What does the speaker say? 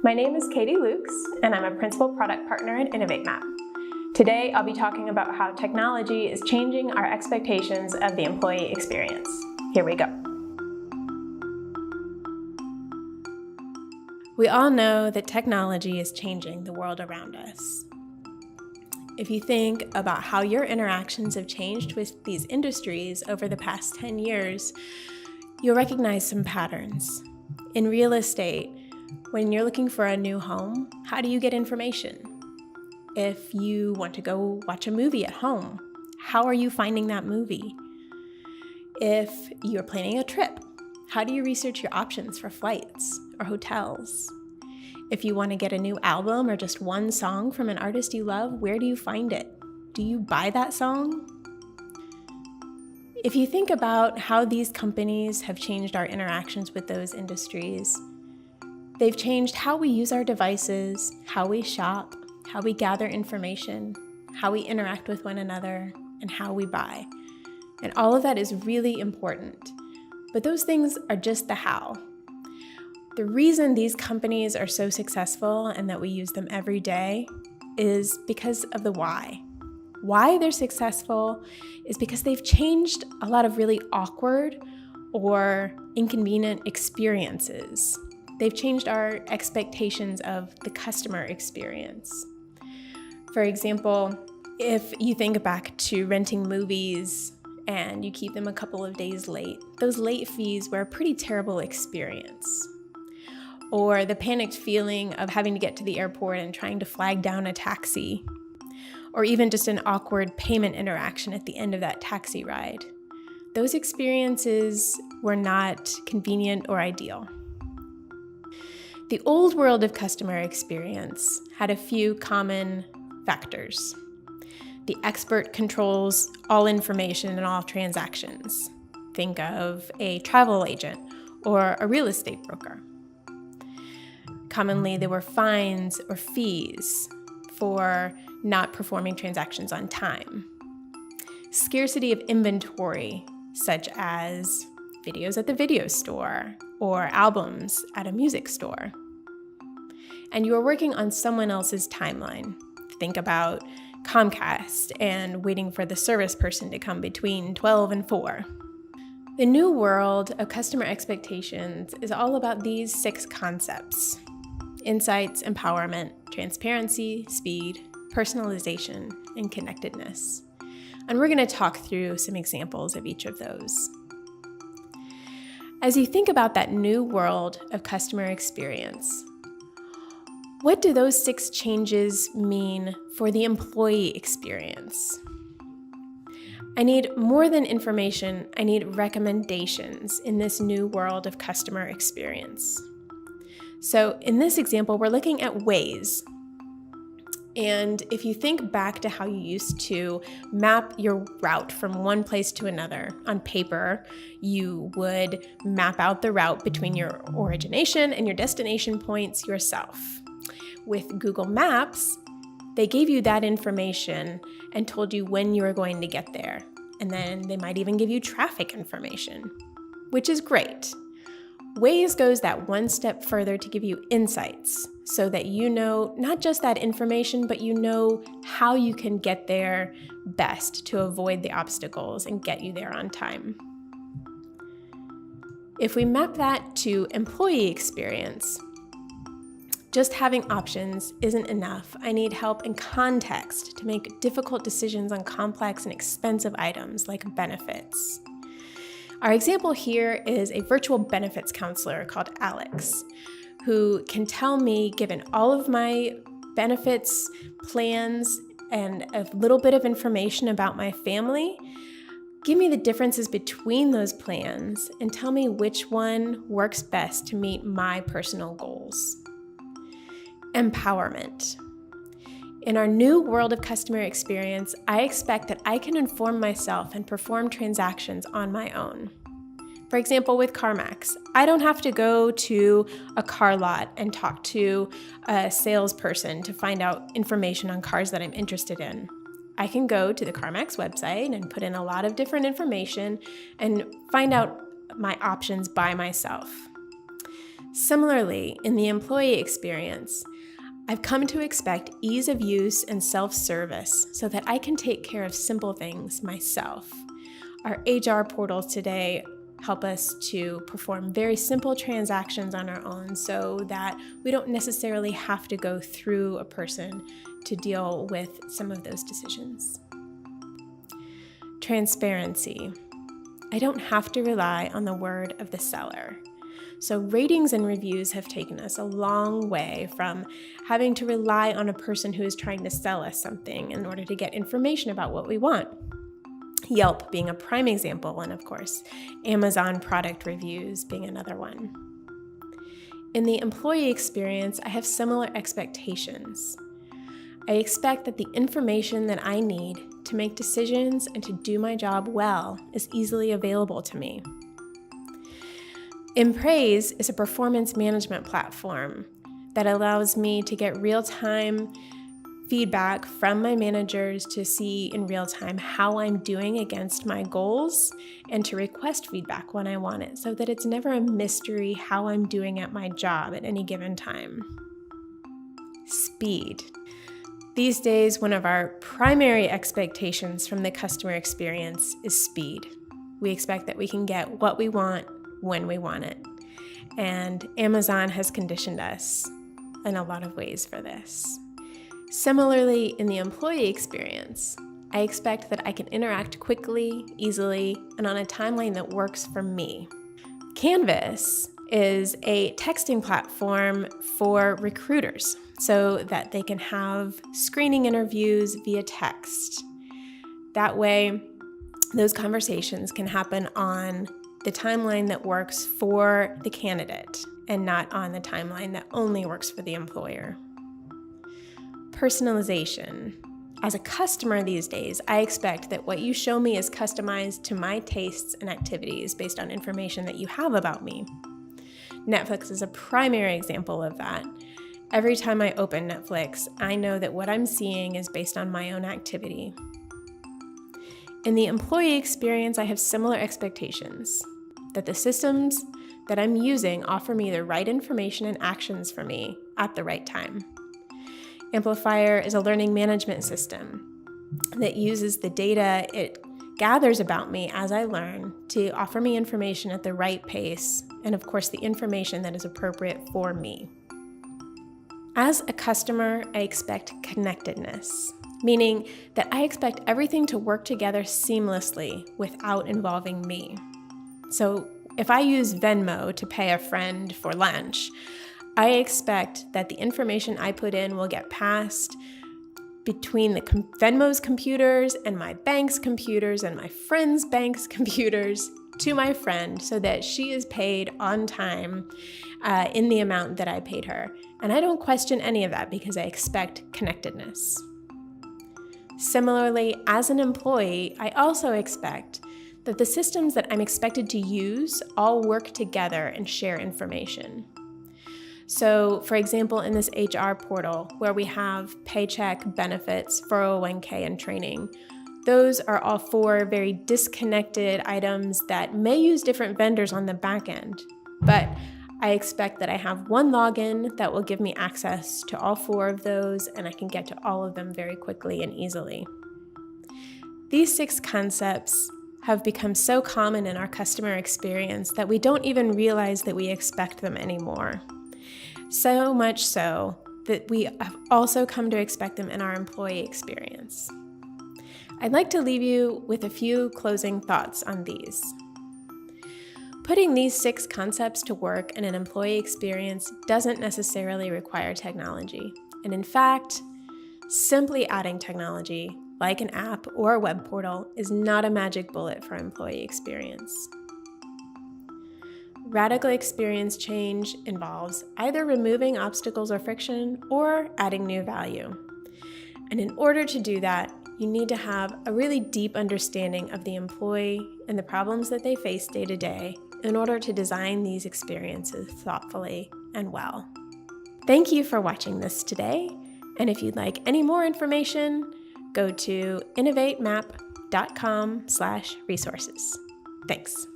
My name is Katie Lukes, and I'm a Principal Product Partner at Innovatemap. Today, I'll be talking about how technology is changing our expectations of the employee experience. Here we go. We all know that technology is changing the world around us. If you think about how your interactions have changed with these industries over the past 10 years, you'll recognize some patterns. In real estate, when you're looking for a new home, how do you get information? If you want to go watch a movie at home, how are you finding that movie? If you're planning a trip, how do you research your options for flights or hotels? If you want to get a new album or just one song from an artist you love, where do you find it? Do you buy that song? If you think about how these companies have changed our interactions with those industries, they've changed how we use our devices, how we shop, how we gather information, how we interact with one another, and how we buy. And all of that is really important. But those things are just the how. The reason these companies are so successful and that we use them every day is because of the why. Why they're successful is because they've changed a lot of really awkward or inconvenient experiences. They've changed our expectations of the customer experience. For example, if you think back to renting movies and you keep them a couple of days late, those late fees were a pretty terrible experience. Or the panicked feeling of having to get to the airport and trying to flag down a taxi. Or even just an awkward payment interaction at the end of that taxi ride. Those experiences were not convenient or ideal. The old world of customer experience had a few common factors. The expert controls all information and all transactions. Think of a travel agent or a real estate broker. Commonly, there were fines or fees for not performing transactions on time. Scarcity of inventory, such as videos at the video store or albums at a music store. And you were working on someone else's timeline. Think about Comcast and waiting for the service person to come between 12 and 4. The new world of customer expectations is all about these 6 concepts: insights, empowerment, transparency, speed, personalization, and connectedness. And we're going to talk through some examples of each of those. As you think about that new world of customer experience, what do those 6 changes mean for the employee experience? I need more than information, I need recommendations in this new world of customer experience. So in this example, we're looking at ways. And if you think back to how you used to map your route from one place to another on paper, you would map out the route between your origination and your destination points yourself. With Google Maps, they gave you that information and told you when you were going to get there. And then they might even give you traffic information, which is great. Waze goes that one step further to give you insights so that you know not just that information, but you know how you can get there best to avoid the obstacles and get you there on time. If we map that to employee experience, just having options isn't enough. I need help and context to make difficult decisions on complex and expensive items like benefits. Our example here is a virtual benefits counselor called Alex, who can tell me, given all of my benefits, plans, and a little bit of information about my family, give me the differences between those plans and tell me which one works best to meet my personal goals. Empowerment. In our new world of customer experience, I expect that I can inform myself and perform transactions on my own. For example, with CarMax, I don't have to go to a car lot and talk to a salesperson to find out information on cars that I'm interested in. I can go to the CarMax website and put in a lot of different information and find out my options by myself. Similarly, in the employee experience, I've come to expect ease of use and self-service so that I can take care of simple things myself. Our HR portals today help us to perform very simple transactions on our own so that we don't necessarily have to go through a person to deal with some of those decisions. Transparency. I don't have to rely on the word of the seller. So ratings and reviews have taken us a long way from having to rely on a person who is trying to sell us something in order to get information about what we want. Yelp being a prime example, and of course, Amazon product reviews being another one. In the employee experience, I have similar expectations. I expect that the information that I need to make decisions and to do my job well is easily available to me. Praise is a performance management platform that allows me to get real-time feedback from my managers to see in real time how I'm doing against my goals and to request feedback when I want it so that it's never a mystery how I'm doing at my job at any given time. Speed. These days, one of our primary expectations from the customer experience is speed. We expect that we can get what we want when we want it. And Amazon has conditioned us in a lot of ways for this. Similarly, in the employee experience, I expect that I can interact quickly, easily, and on a timeline that works for me. Canvas is a texting platform for recruiters so that they can have screening interviews via text. That way, those conversations can happen on the timeline that works for the candidate and not on the timeline that only works for the employer. Personalization. As a customer these days, I expect that what you show me is customized to my tastes and activities based on information that you have about me. Netflix is a primary example of that. Every time I open Netflix, I know that what I'm seeing is based on my own activity. In the employee experience, I have similar expectations, that the systems that I'm using offer me the right information and actions for me at the right time. Amplifier is a learning management system that uses the data it gathers about me as I learn to offer me information at the right pace, and of course the information that is appropriate for me. As a customer, I expect connectedness, meaning that I expect everything to work together seamlessly without involving me. So if I use Venmo to pay a friend for lunch, I expect that the information I put in will get passed between the Venmo's computers and my bank's computers and my friend's bank's computers to my friend so that she is paid on time in the amount that I paid her. And I don't question any of that because I expect connectedness. Similarly, as an employee, I also expect that the systems that I'm expected to use all work together and share information. So, for example, in this HR portal where we have paycheck, benefits, 401k, and training, those are all four very disconnected items that may use different vendors on the back end. But I expect that I have one login that will give me access to all four of those, and I can get to all of them very quickly and easily. These 6 concepts have become so common in our customer experience that we don't even realize that we expect them anymore. So much so that we have also come to expect them in our employee experience. I'd like to leave you with a few closing thoughts on these. Putting these 6 concepts to work in an employee experience doesn't necessarily require technology. And in fact, simply adding technology, like an app or a web portal, is not a magic bullet for employee experience. Radical experience change involves either removing obstacles or friction or adding new value. And in order to do that, you need to have a really deep understanding of the employee and the problems that they face day to day in order to design these experiences thoughtfully and well. Thank you for watching this today. And if you'd like any more information, go to innovatemap.com/resources. Thanks.